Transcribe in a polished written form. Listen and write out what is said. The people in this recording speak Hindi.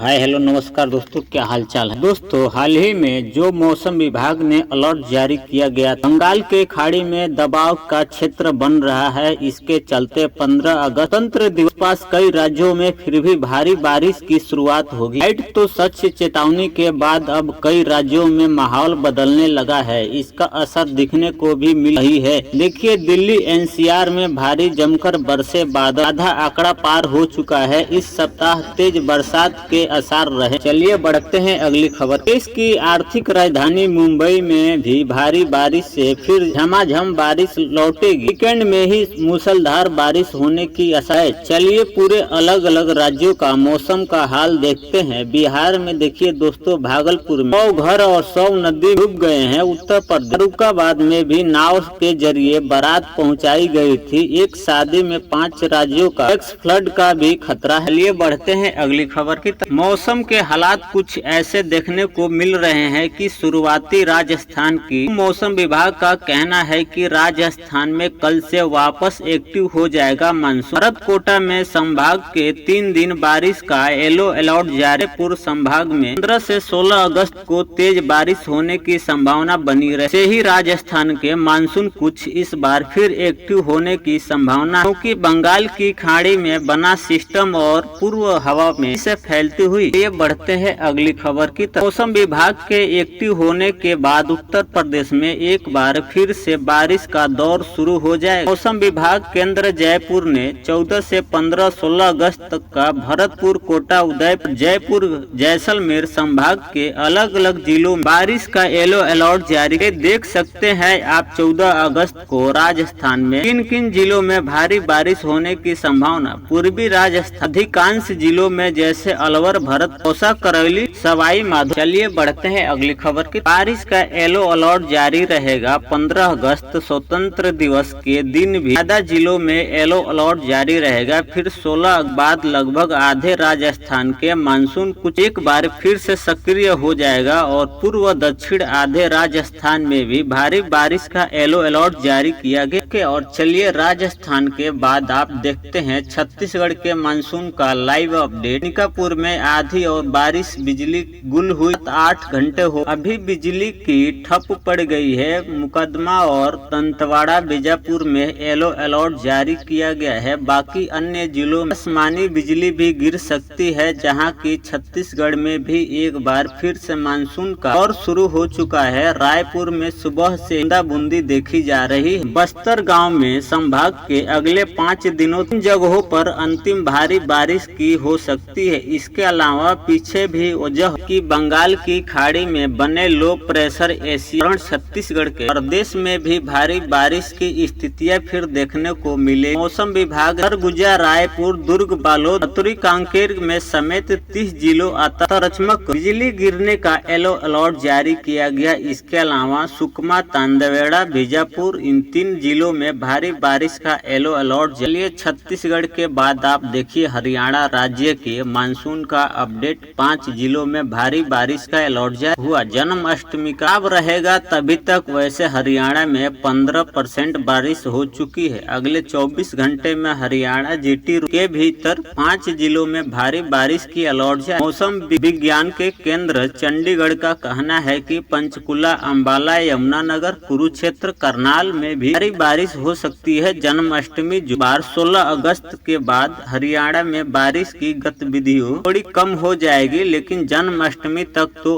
हाय हेलो नमस्कार दोस्तों, क्या हाल चाल है। दोस्तों, हाल ही में जो मौसम विभाग ने अलर्ट जारी किया गया, बंगाल के खाड़ी में दबाव का क्षेत्र बन रहा है। इसके चलते 15 अगस्त गणतंत्र दिवस पास कई राज्यों में फिर भी भारी बारिश की शुरुआत होगी। लाइट तो सच चेतावनी के बाद अब कई राज्यों में माहौल बदलने लगा है। इसका असर दिखने को भी मिल रही है। देखिए, दिल्ली एनसीआर में भारी जमकर बरसे बादल, आधा आंकड़ा पार हो चुका है। इस सप्ताह तेज बरसात के आसार रहे। चलिए बढ़ते हैं अगली खबर। देश की आर्थिक राजधानी मुंबई में भी भारी बारिश से फिर झमाझम बारिश लौटेगी। वीकेंड में ही मूसलाधार बारिश होने की आशा है। चलिए पूरे अलग अलग राज्यों का मौसम का हाल देखते हैं। बिहार में देखिए दोस्तों, भागलपुर में 100 घर और 100 नदी डूब गए हैं। उत्तर प्रदेश फर्रुखाबाद में भी नाव के जरिए बारात पहुंचाई गई थी। एक शादी में 5 राज्यों का फ्लड का भी खतरा है। चलिए बढ़ते हैं अगली खबर की। मौसम के हालात कुछ ऐसे देखने को मिल रहे हैं कि शुरुआती राजस्थान की मौसम विभाग का कहना है कि राजस्थान में कल से वापस एक्टिव हो जाएगा मानसून। भरत कोटा में संभाग के 3 दिन बारिश का येलो अलर्ट जारी। जयपुर संभाग में 15 से 16 अगस्त को तेज बारिश होने की संभावना बनी रहे। से ही राजस्थान के मानसून कुछ इस बार फिर एक्टिव होने की संभावना, क्योंकि बंगाल की खाड़ी में बना सिस्टम और पूर्व हवा में से फैलती हुई। ये बढ़ते हैं अगली खबर की तरफ। मौसम विभाग के एक्टिव होने के बाद उत्तर प्रदेश में एक बार फिर से बारिश का दौर शुरू हो जाएगा। मौसम विभाग केंद्र जयपुर ने 14 से 15-16 अगस्त तक का भरतपुर, कोटा, उदयपुर, जयपुर, जैसलमेर संभाग के अलग अलग जिलों में बारिश का येलो अलर्ट जारी है। देख सकते हैं आप 14 अगस्त को राजस्थान में किन किन जिलों में भारी बारिश होने की संभावना। पूर्वी राजस्थान अधिकांश जिलों में जैसे अलवर, भरत, कौसा, करौली, सवाई माधोपुर। चलिए बढ़ते हैं अगली खबर की। बारिश का येलो अलर्ट जारी रहेगा। 15 अगस्त स्वतंत्र दिवस के दिन भी ज्यादा जिलों में येलो अलर्ट जारी रहेगा। फिर 16 बाद लगभग आधे राजस्थान के मानसून कुछ एक बार फिर से सक्रिय हो जाएगा और पूर्व दक्षिण आधे राजस्थान में भी भारी बारिश का येलो अलर्ट जारी किया गया। और चलिए राजस्थान के बाद आप देखते हैं छत्तीसगढ़ के मानसून का लाइव अपडेट। निकापुर में आधी और बारिश, बिजली गुल हुई। 8 घंटे हो अभी बिजली की ठप पड़ गई है। मुकदमा और दंतेवाड़ा, बीजापुर में येलो अलर्ट जारी किया गया है। बाकी अन्य जिलों में आसमानी बिजली भी गिर सकती है, जहां की छत्तीसगढ़ में भी एक बार फिर से मानसून का दौर शुरू हो चुका है। रायपुर में सुबह से बूंदी देखी जा रही है। बस्तर गांव में संभाग के अगले 5 दिनों 3 जगहों पर अंतिम भारी बारिश की हो सकती है। इसके अलावा पीछे भी वजह की बंगाल की खाड़ी में बने लो प्रेशर एशिया छत्तीसगढ़ के प्रदेश में भी भारी बारिश की स्थितियां फिर देखने को मिले। मौसम विभाग सरगुजा, रायपुर, दुर्ग, बालोद, रतौरी, कांकेर में समेत 30 जिलों आकस्मिक बिजली गिरने का येलो अलर्ट जारी किया गया। इसके अलावा सुकमा, तांदवेड़ा, बीजापुर, इन 3 जिलों में भारी बारिश का येलो अलर्ट। चलिए छत्तीसगढ़ के बाद आप देखिए हरियाणा राज्य के मानसून का अपडेट। 5 जिलों में भारी बारिश का अलर्ट जारी हुआ। जन्माष्टमी का अब रहेगा तभी तक। वैसे हरियाणा में 15% बारिश हो चुकी है। अगले 24 घंटे में हरियाणा जीटी के भीतर 5 जिलों में भारी बारिश की अलर्ट जारी। मौसम विज्ञान के केंद्र चंडीगढ़ का कहना है कि पंचकुला, अंबाला, यमुनानगर, कुरुक्षेत्र, करनाल में भी भारी बारिश हो सकती है। जन्माष्टमी जुबार 16 अगस्त के बाद हरियाणा में बारिश की गतिविधियों थोड़ी कम हो जाएगी, लेकिन जन्माष्टमी तक तो